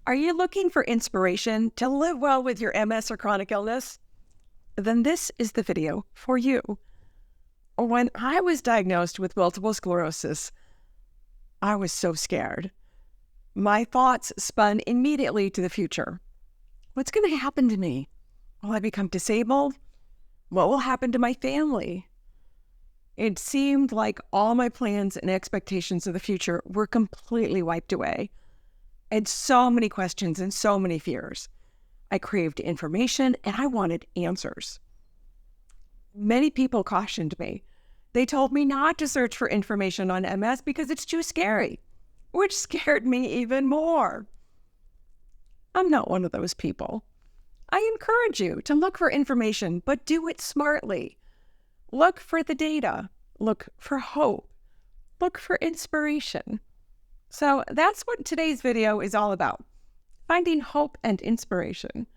Are you looking for inspiration to live well with your MS or chronic illness? Then this is the video for you. When I was diagnosed with multiple sclerosis, I was so scared. My thoughts spun immediately to the future. What's going to happen to me? Will I become disabled? What will happen to my family? It seemed like all my plans and expectations of the future were completely wiped away. I had so many questions and so many fears. I craved information and I wanted answers. Many people cautioned me. They told me not to search for information on MS because it's too scary, which scared me even more. I'm not one of those people. I encourage you to look for information, but do it smartly. Look for the data. Look for hope. Look for inspiration. So that's what today's video is all about, finding hope and inspiration.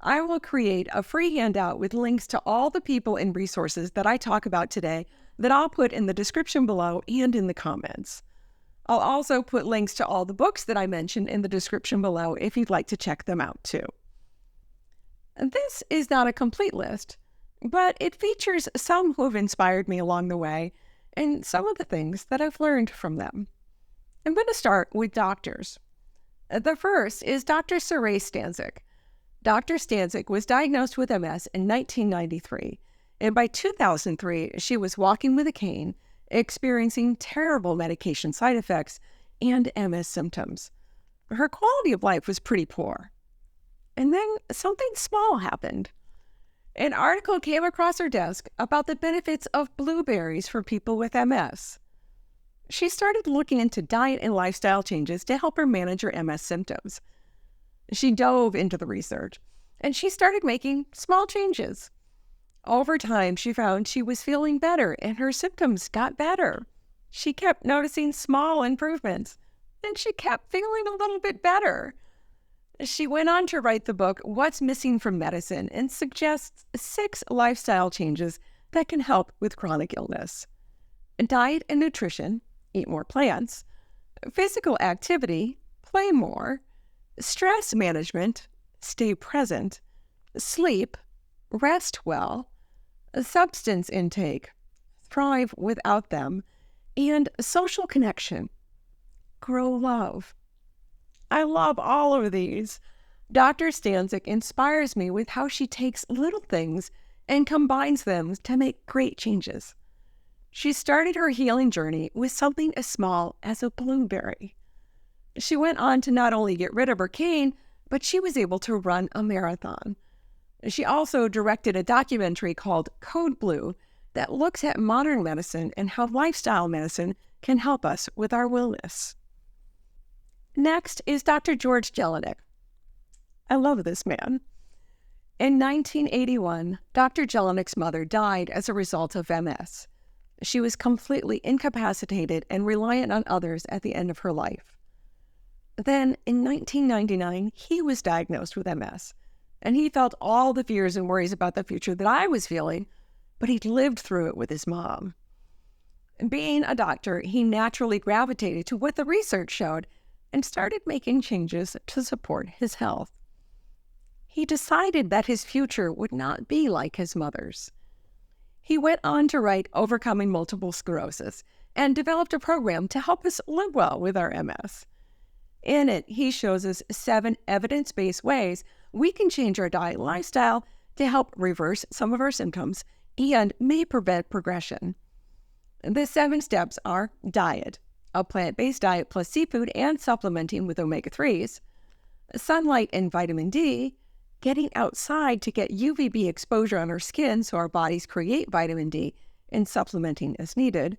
I will create a free handout with links to all the people and resources that I talk about today that I'll put in the description below and in the comments. I'll also put links to all the books that I mentioned in the description below if you'd like to check them out too. This is not a complete list, but it features some who have inspired me along the way and some of the things that I've learned from them. I'm going to start with doctors. The first is Dr. Saray Stancic. Dr. Stancic was diagnosed with MS in 1993, and by 2003, she was walking with a cane, experiencing terrible medication side effects and MS symptoms. Her quality of life was pretty poor. And then something small happened. An article came across her desk about the benefits of blueberries for people with MS. She started looking into diet and lifestyle changes to help her manage her MS symptoms. She dove into the research, and she started making small changes. Over time, she found she was feeling better, and her symptoms got better. She kept noticing small improvements, and she kept feeling a little bit better. She went on to write the book, What's Missing from Medicine, and suggests 6 lifestyle changes that can help with chronic illness. Diet and nutrition, eat more plants. Physical activity, play more. Stress management, stay present. Sleep, rest well. Substance intake, thrive without them. And social connection, grow love. I love all of these. Dr. Stancic inspires me with how she takes little things and combines them to make great changes. She started her healing journey with something as small as a blueberry. She went on to not only get rid of her cane, but she was able to run a marathon. She also directed a documentary called Code Blue that looks at modern medicine and how lifestyle medicine can help us with our wellness. Next is Dr. George Jelinek. I love this man. In 1981, Dr. Jelinek's mother died as a result of MS. She was completely incapacitated and reliant on others at the end of her life. Then, in 1999, he was diagnosed with MS, and he felt all the fears and worries about the future that I was feeling, but he'd lived through it with his mom. Being a doctor, he naturally gravitated to what the research showed and started making changes to support his health. He decided that his future would not be like his mother's. He went on to write Overcoming Multiple Sclerosis and developed a program to help us live well with our MS. In it, he shows us 7 evidence-based ways we can change our diet and lifestyle to help reverse some of our symptoms and may prevent progression. The 7 steps are diet, a plant-based diet plus seafood and supplementing with omega-3s, sunlight and vitamin D, getting outside to get UVB exposure on our skin so our bodies create vitamin D, and supplementing as needed,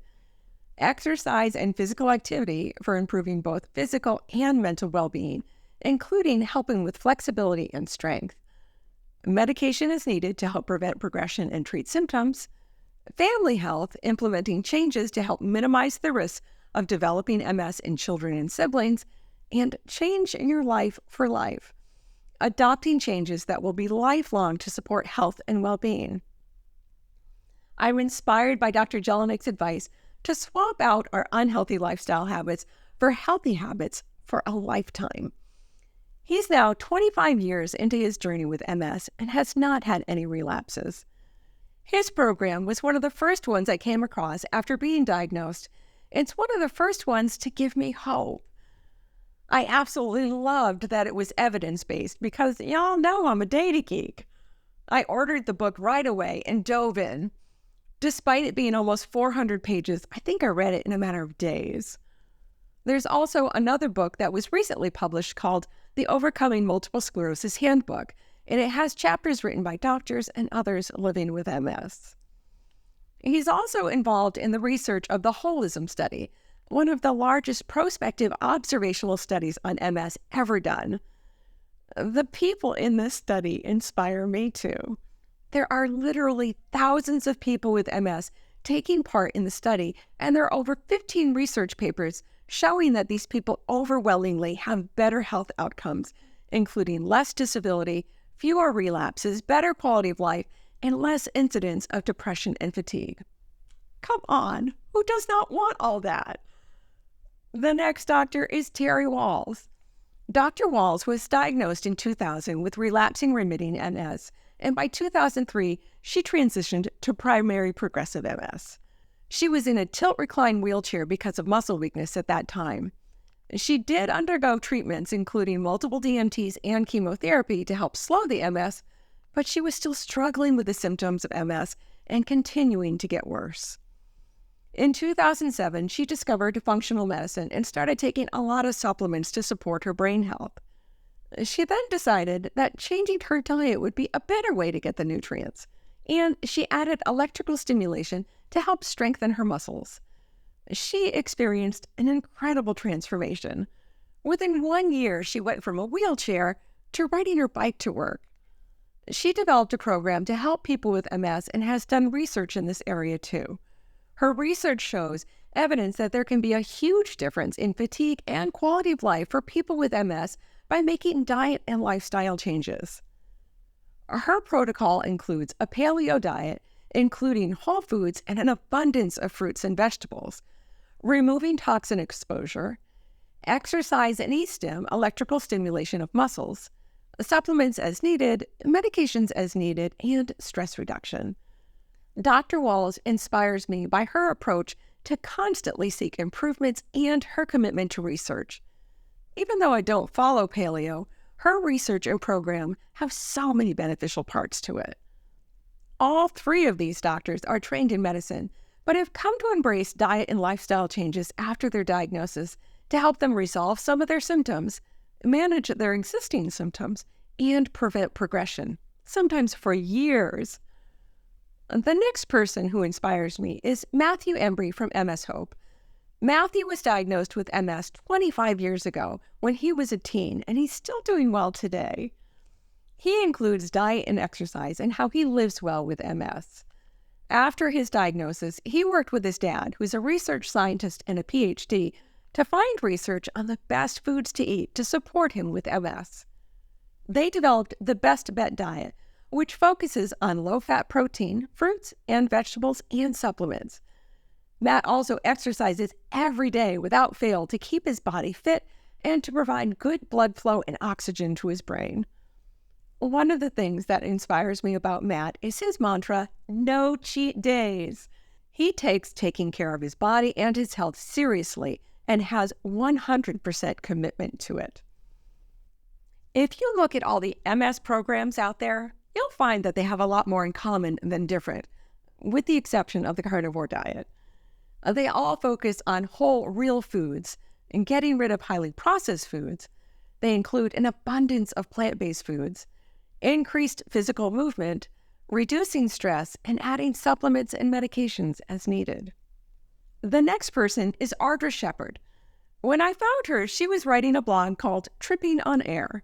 exercise and physical activity for improving both physical and mental well-being, including helping with flexibility and strength. Medication is needed to help prevent progression and treat symptoms. Family health, implementing changes to help minimize the risk of developing MS in children and siblings, and change in your life for life, adopting changes that will be lifelong to support health and well-being. I'm inspired by Dr. Jelinek's advice to swap out our unhealthy lifestyle habits for healthy habits for a lifetime. He's now 25 years into his journey with MS and has not had any relapses. His program was one of the first ones I came across after being diagnosed. It's one of the first ones to give me hope. I absolutely loved that it was evidence-based because y'all know I'm a data geek. I ordered the book right away and dove in. Despite it being almost 400 pages, I think I read it in a matter of days. There's also another book that was recently published called The Overcoming Multiple Sclerosis Handbook, and it has chapters written by doctors and others living with MS. He's also involved in the research of the HOLISM study, one of the largest prospective observational studies on MS ever done. The people in this study inspire me too. There are literally thousands of people with MS taking part in the study, and there are over 15 research papers showing that these people overwhelmingly have better health outcomes, including less disability, fewer relapses, better quality of life, and less incidence of depression and fatigue. Come on, who does not want all that? The next doctor is Terry Wahls. Dr. Wahls was diagnosed in 2000 with relapsing remitting MS, and by 2003, she transitioned to primary progressive MS. She was in a tilt-recline wheelchair because of muscle weakness at that time. She did undergo treatments, including multiple DMTs and chemotherapy to help slow the MS, but she was still struggling with the symptoms of MS and continuing to get worse. In 2007, she discovered functional medicine and started taking a lot of supplements to support her brain health. She then decided that changing her diet would be a better way to get the nutrients, and she added electrical stimulation to help strengthen her muscles. She experienced an incredible transformation. Within 1 year, she went from a wheelchair to riding her bike to work. She developed a program to help people with MS and has done research in this area too. Her research shows evidence that there can be a huge difference in fatigue and quality of life for people with MS by making diet and lifestyle changes. Her protocol includes a paleo diet, including whole foods and an abundance of fruits and vegetables, removing toxin exposure, exercise and e-stim, electrical stimulation of muscles, supplements as needed, medications as needed, and stress reduction. Dr. Wahls inspires me by her approach to constantly seek improvements and her commitment to research. Even though I don't follow paleo, her research and program have so many beneficial parts to it. All three of these doctors are trained in medicine, but have come to embrace diet and lifestyle changes after their diagnosis to help them resolve some of their symptoms, manage their existing symptoms, and prevent progression, sometimes for years. The next person who inspires me is Mathew Embry from MS Hope. Mathew was diagnosed with MS 25 years ago when he was a teen, and he's still doing well today. He includes diet and exercise and how he lives well with MS. After his diagnosis, he worked with his dad, who's a research scientist and a PhD, to find research on the best foods to eat to support him with MS. They developed the Best Bet diet, which focuses on low-fat protein, fruits and vegetables, and supplements. Matt also exercises every day without fail to keep his body fit and to provide good blood flow and oxygen to his brain. One of the things that inspires me about Matt is his mantra, no cheat days. He takes taking care of his body and his health seriously and has 100% commitment to it. If you look at all the MS programs out there, you'll find that they have a lot more in common than different, with the exception of the carnivore diet. They all focus on whole, real foods and getting rid of highly processed foods. They include an abundance of plant-based foods, increased physical movement, reducing stress, and adding supplements and medications as needed. The next person is Ardra Shepard. When I found her, she was writing a blog called Tripping on Air.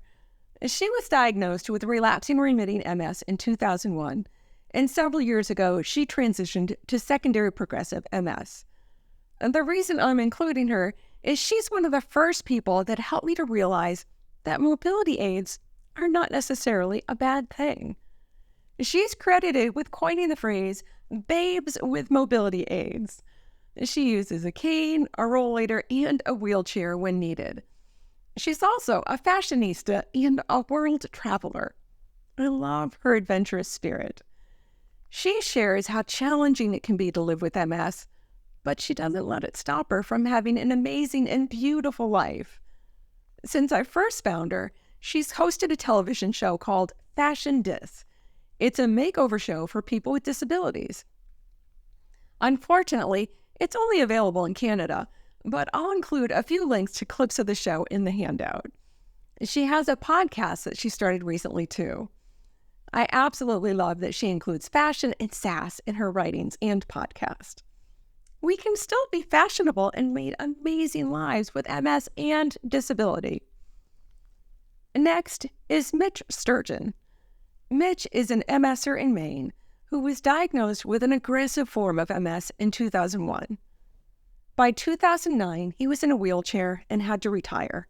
She was diagnosed with relapsing remitting MS in 2001, and several years ago, she transitioned to secondary progressive MS. And the reason I'm including her is she's one of the first people that helped me to realize that mobility aids are not necessarily a bad thing. She's credited with coining the phrase, babes with mobility aids. She uses a cane, a rollator, and a wheelchair when needed. She's also a fashionista and a world traveler. I love her adventurous spirit. She shares how challenging it can be to live with MS, but she doesn't let it stop her from having an amazing and beautiful life. Since I first found her, she's hosted a television show called Fashion Dis. It's a makeover show for people with disabilities. Unfortunately, it's only available in Canada, but I'll include a few links to clips of the show in the handout. She has a podcast that she started recently too. I absolutely love that she includes fashion and sass in her writings and podcast. We can still be fashionable and lead amazing lives with MS and disability. Next is Mitch Sturgeon. Mitch is an MSer in Maine who was diagnosed with an aggressive form of MS in 2001. By 2009, he was in a wheelchair and had to retire.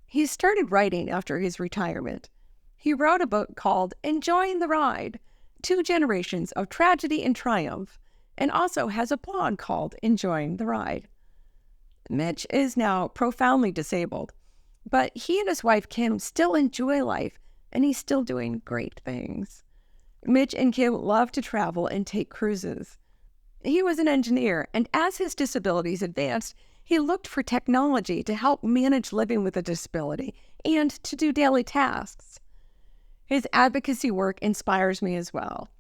He started writing after his retirement. He wrote a book called Enjoying the Ride, 2 Generations of Tragedy and Triumph, and also has a blog called Enjoying the Ride. Mitch is now profoundly disabled, but he and his wife Kim still enjoy life, and he's still doing great things. Mitch and Kim love to travel and take cruises. He was an engineer, and as his disabilities advanced, he looked for technology to help manage living with a disability and to do daily tasks. His advocacy work inspires me as well.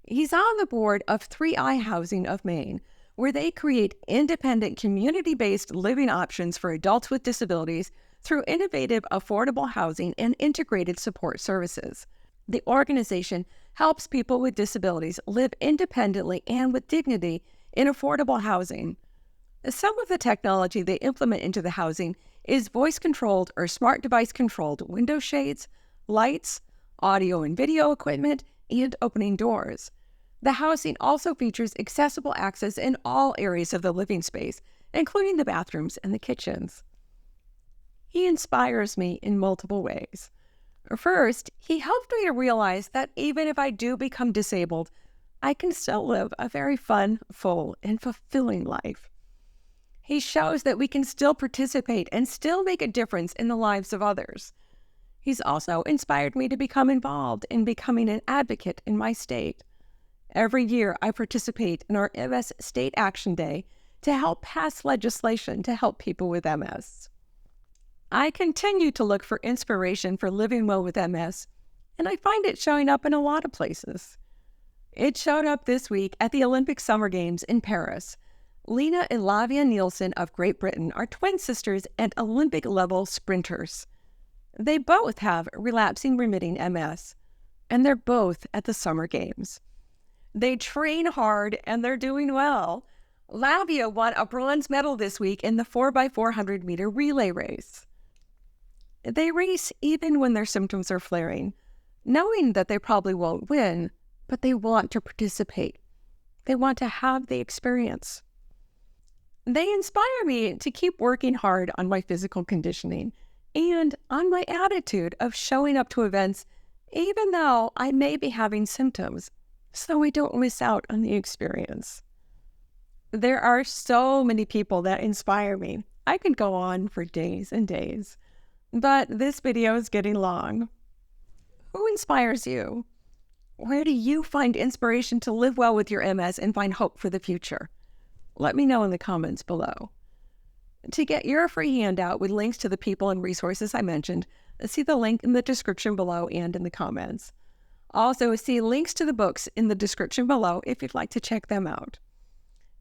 He's on the board of 3i Housing of Maine, where they create independent, community-based living options for adults with disabilities through innovative, affordable housing and integrated support services. The organization helps people with disabilities live independently and with dignity in affordable housing. Some of the technology they implement into the housing is voice-controlled or smart device-controlled window shades, lights, audio and video equipment, and opening doors. The housing also features accessible access in all areas of the living space, including the bathrooms and the kitchens. He inspires me in multiple ways. First, he helped me to realize that even if I do become disabled, I can still live a very fun, full, and fulfilling life. He shows that we can still participate and still make a difference in the lives of others. He's also inspired me to become involved in becoming an advocate in my state. Every year, I participate in our MS State Action Day to help pass legislation to help people with MS. I continue to look for inspiration for living well with MS, and I find it showing up in a lot of places. It showed up this week at the Olympic Summer Games in Paris. Lina and Laviai Neilson of Great Britain are twin sisters and Olympic-level sprinters. They both have relapsing-remitting MS, and they're both at the Summer Games. They train hard, and they're doing well. Laviai won a bronze medal this week in the 4x400-meter relay race. They race even when their symptoms are flaring, knowing that they probably won't win, but they want to participate. They want to have the experience. They inspire me to keep working hard on my physical conditioning and on my attitude of showing up to events even though I may be having symptoms, so I don't miss out on the experience. There are so many people that inspire me. I could go on for days and days, but this video is getting long. Who inspires you? Where do you find inspiration to live well with your MS and find hope for the future? Let me know in the comments below. To get your free handout with links to the people and resources I mentioned, see the link in the description below and in the comments. Also, see links to the books in the description below if you'd like to check them out.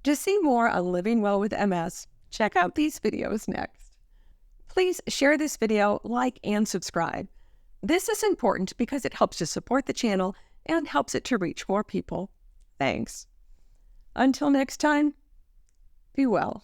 To see more on living well with MS, check out these videos next. Please share this video, like, and subscribe. This is important because it helps to support the channel and helps it to reach more people. Thanks. Until next time, be well.